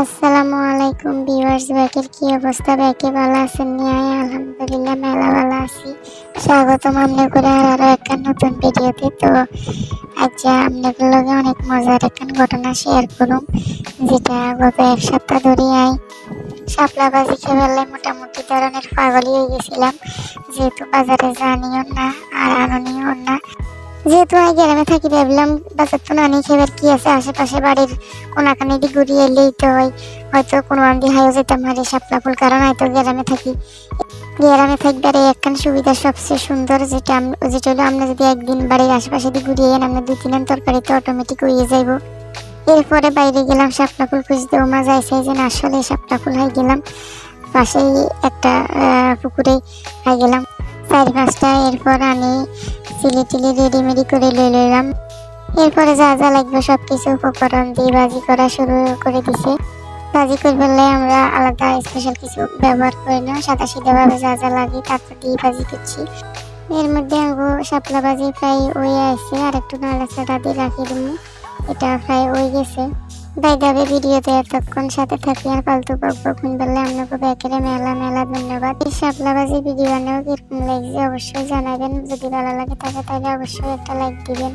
আসসালামু আলাইকুম ভিউয়ার্স, ব্যাকের কি অবস্থা? ব্যাকে ভালো আছেন? আলহামদুলিল্লাহ মেলা ভালো আছি। স্বাগতম আপনাদের আরো একটা নতুন ভিডিওতে। তো আজ আপনাদের লগে অনেক মজার একটা ঘটনা শেয়ার করুম, যেটা গত এক সপ্তাহ ধরে শাপলা বাজি খেয়ে মোটামুটি ধরনের পাগলই হয়ে গেছিলাম, যেহেতু বাজারে জানিও না আর আননিও না। যেহেতু আমি গ্রামে থাকি, ভাবলাম বাজার তো নানি খেবার কি আছে, আশেপাশে বাড়ির কোনাকানি দিয়ে ঘুরিয়ে এলেই তো হয়, হয়তো কোনো আন্দি হাইও যেতাম হারে শাপলা ফুল, কারণ হয়তো গ্রামে থাকি। গ্রামে থাকবার এই একখান সুবিধা সবচেয়ে সুন্দর, যেটা হলো আমরা যদি একদিন বাড়ির আশেপাশে দিয়ে ঘুরিয়ে আমরা 2-3 তরকারি তো অটোমেটিক হয়ে যাইব। এরপরে বাইরে গেলাম শাপলা ফুল খুঁজতে, ওমা যাইছে যে না আসলে শাপলা ফুল হাই গেলাম পাশেই একটা পুকুরে হাই গেলাম 4-5টা। এরপর আমি চিলি রেডিমেডি করে লইলাম। এরপরে যা যা লাগবে সবকিছু উপকরণ দিয়ে ভাজি করা শুরু করে দিছে। ভাজি করে ফেললে আমরা আলাদা স্পেশাল কিছু ব্যবহার করি না, সাদা সিধাভাবে যা যা লাগে তারপর দিয়ে ভাজি করছি। এর মধ্যে আমি শাপলা ভাজি ফ্রাই হয়ে আসছে, আর একটু নাড়াচাড়া দিয়ে রাখিয়ে দিব। এটা ফ্রাই হয়ে গেছে। দাবে ভিডিওতে এতক্ষণ সাথে থাকি আর ফালতু বকবক শুনলে আপনাকে ব্যাকেরে মেলা মেলা ধন্যবাদ। এই শাপলা ভাজি ভিডিও বানাও কিরকম লাগছে অবশ্যই জানাবেন। যদি ভালো লাগে তাহলে অবশ্যই একটা লাইক দিবেন।